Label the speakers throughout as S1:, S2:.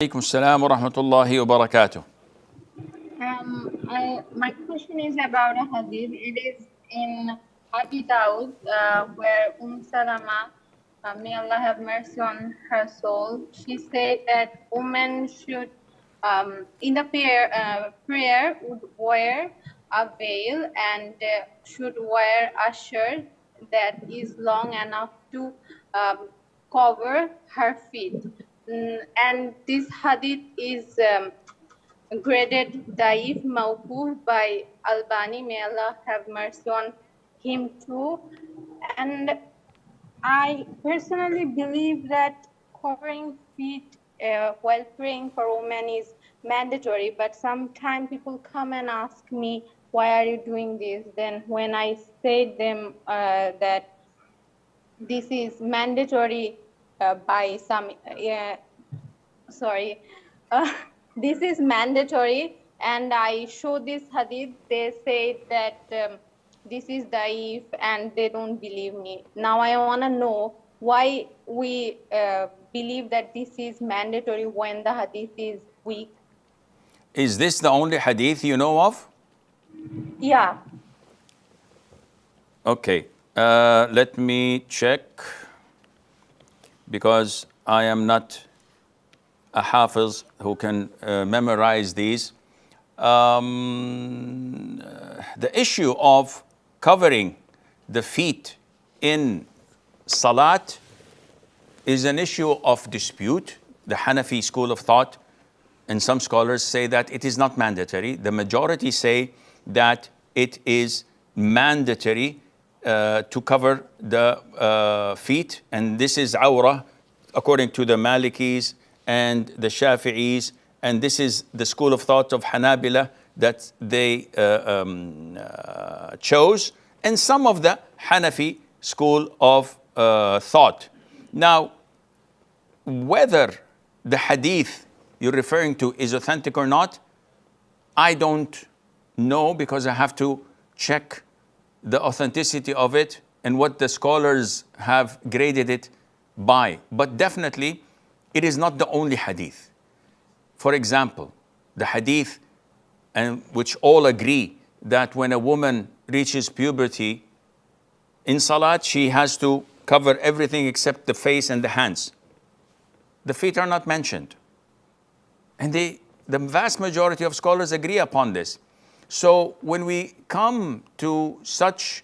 S1: عليكم السلام ورحمة الله وبركاته.
S2: My question is about a hadith. It is in Abi Dawud, where Salama, may Allah have mercy on her soul, she said that women should, in the prayer, would wear a veil and should wear a shirt that is long enough to cover her feet. And this hadith is graded Daif Mawquf by Albani, may Allah have mercy on him too. And I personally believe that covering feet while praying for women is mandatory, but sometimes people come and ask me, why are you doing this? Then when I say them that this is mandatory by some, sorry, uh, this is mandatory, and I show this hadith, they say that this is daif and they don't believe me. Now I want to know why we believe that this is mandatory when the hadith is weak.
S1: Is this the only hadith you know of?
S2: Yeah.
S1: Okay, let me check, because I am not a hafiz who can memorize these. The issue of covering the feet in salat is an issue of dispute. The Hanafi school of thought and some scholars say that it is not mandatory. The majority say that it is mandatory to cover the feet, and this is awrah according to the Malikis and the Shafi'is, and this is the school of thought of Hanabila that they chose, and some of the Hanafi school of thought. Now, whether the hadith you're referring to is authentic or not, I don't know, because I have to check the authenticity of it and what the scholars have graded it by. But definitely, it is not the only hadith. For example, the hadith, and which all agree that when a woman reaches puberty in salat, she has to cover everything except the face and the hands. The feet are not mentioned. And the vast majority of scholars agree upon this. So when we come to such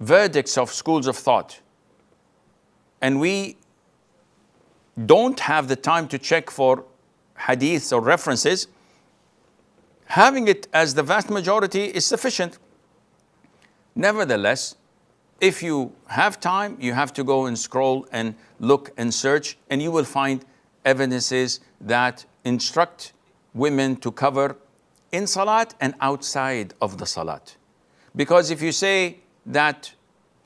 S1: verdicts of schools of thought, and we don't have the time to check for hadiths or references, having it as the vast majority is sufficient. Nevertheless, if you have time, you have to go and scroll and look and search, and you will find evidences that instruct women to cover in salat and outside of the salat. Because if you say that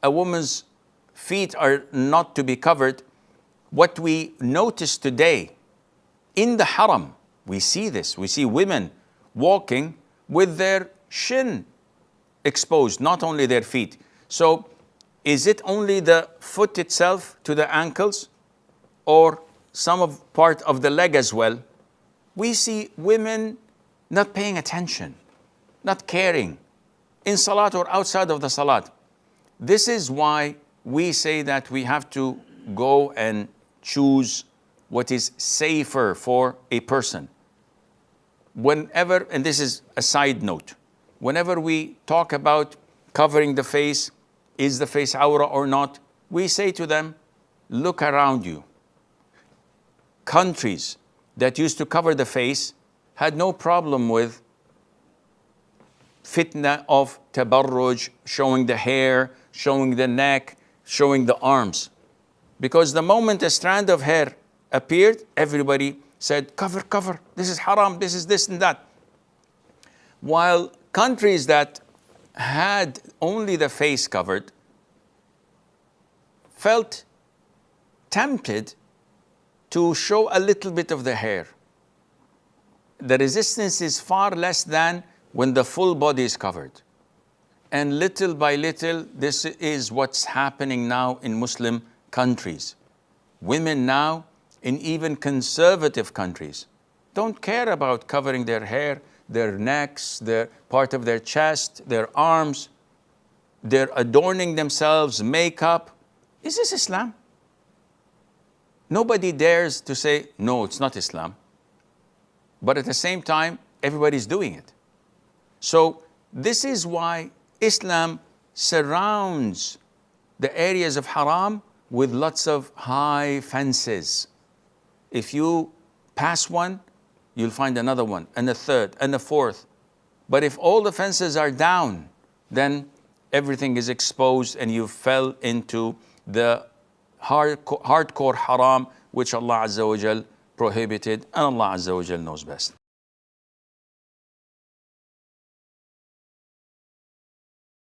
S1: a woman's feet are not to be covered, what we notice today in the haram, we see this. We see women walking with their shin exposed, not only their feet. So is it only the foot itself to the ankles, or some of part of the leg as well? We see women not paying attention, not caring, in salat or outside of the salat. This is why we say that we have to go and choose what is safer for a person. Whenever, and this is a side note, whenever we talk about covering the face, is the face awrah or not, we say to them, look around you. Countries that used to cover the face had no problem with fitna of tabarruj, showing the hair, showing the neck, showing the arms. Because the moment a strand of hair appeared, everybody said, cover, cover, this is haram, this is this and that. While countries that had only the face covered felt tempted to show a little bit of the hair. The resistance is far less than when the full body is covered. And little by little, this is what's happening now in Muslim countries. Women now, in even conservative countries don't care about covering their hair, their necks, their part of their chest, their arms. They're adorning themselves, makeup. Is this Islam? Nobody dares to say, no, it's not Islam. But at the same time, everybody's doing it. So this is why Islam surrounds the areas of haram with lots of high fences. If you pass one, you'll find another one, and a third, and a fourth. But if all the fences are down, then everything is exposed and you fell into the hardcore haram, which Allah Azza wa Jal prohibited, and Allah Azza wa Jal knows best.